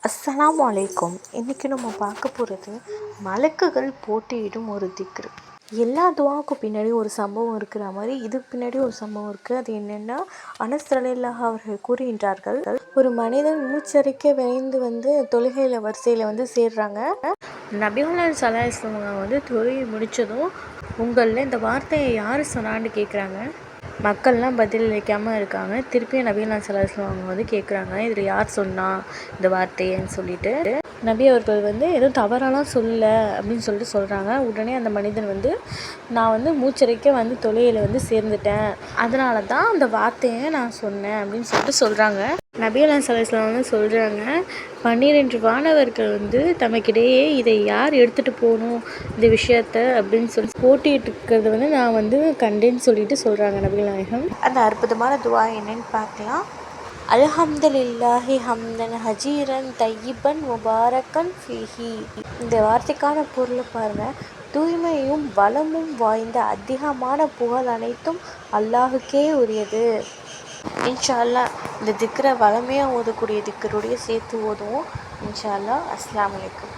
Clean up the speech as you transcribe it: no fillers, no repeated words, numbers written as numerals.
அஸ்ஸலாமு அலைக்கும். இன்றைக்கி நம்ம பார்க்க போகிறது மலக்குகள் போட்டியிடும் ஒரு திக்ரு. எல்லா துவாவுக்கும் பின்னாடி ஒரு சம்பவம் இருக்கிற மாதிரி இதுக்கு பின்னாடி ஒரு சம்பவம் இருக்குது. அது என்னென்னா, அனஸ் ரலியல்லாஹு அவர்கள் கூறுகின்றார்கள், ஒரு மனிதன் மூச்சரிக்க விரைந்து தொழுகையில் வரிசையில் சேர்றாங்க. நபிகள் ஸல்லல்லாஹு அலைஹி வஸல்லம் தொழுகை முடித்ததும், உங்களில் இந்த வார்த்தையை யார் சொன்னான்னு கேட்குறாங்க. மக்கள்லாம் பதில் அளிக்காமல் இருக்காங்க. திருப்பியும் நபிகள் ஸல்லல்லாஹு அலைஹி வஸல்லம் அவங்க கேட்குறாங்க, இதில் யார் சொன்னா இந்த வார்த்தைன்னு சொல்லிட்டு. நபி அவர்கள் எதுவும் தவறாலாம் சொல்லலை அப்படின்னு சொல்லிட்டு சொல்கிறாங்க. உடனே அந்த மனிதன் நான் மூச்சரிக்க தொழுகையில் சேர்ந்துட்டேன், அதனால தான் அந்த வார்த்தையை நான் சொன்னேன் அப்படின்னு சொல்லிட்டு சொல்கிறாங்க. நபிகள் ஸல்லல்லாஹு அலைஹி வஸல்லம் சொல்கிறாங்க, 12 வானவர்கள் தமக்கிடையே இதை யார் எடுத்துகிட்டு போகணும் இந்த விஷயத்த அப்படின்னு சொல்லி போட்டிட்டு இருக்கிறது நான் கண்டேன்னு சொல்லிட்டு சொல்கிறாங்க நபிகள் நாயகம். அந்த அற்புதமான துவா என்னன்னு பார்க்கலாம். அல்ஹம்துலில்லாஹி ஹம்தன் ஹஜீரன் தையிபன் முபாரக்கன் ஃபீஹி. இந்த வார்த்தைக்கான பொருளை பாருங்கள். தூய்மையும் வளமும் வாய்ந்த அதிகமான புகழ் அனைத்தும் அல்லாஹுக்கே உரியது. இன்ஷா அல்லாஹ் இந்த திக்ரை வளமையாக ஓதக்கூடிய திக்கருடைய சேர்த்து ஓதுவோம். இன்ஷா அல்லாஹ். அஸ்ஸலாமு அலைக்கும்.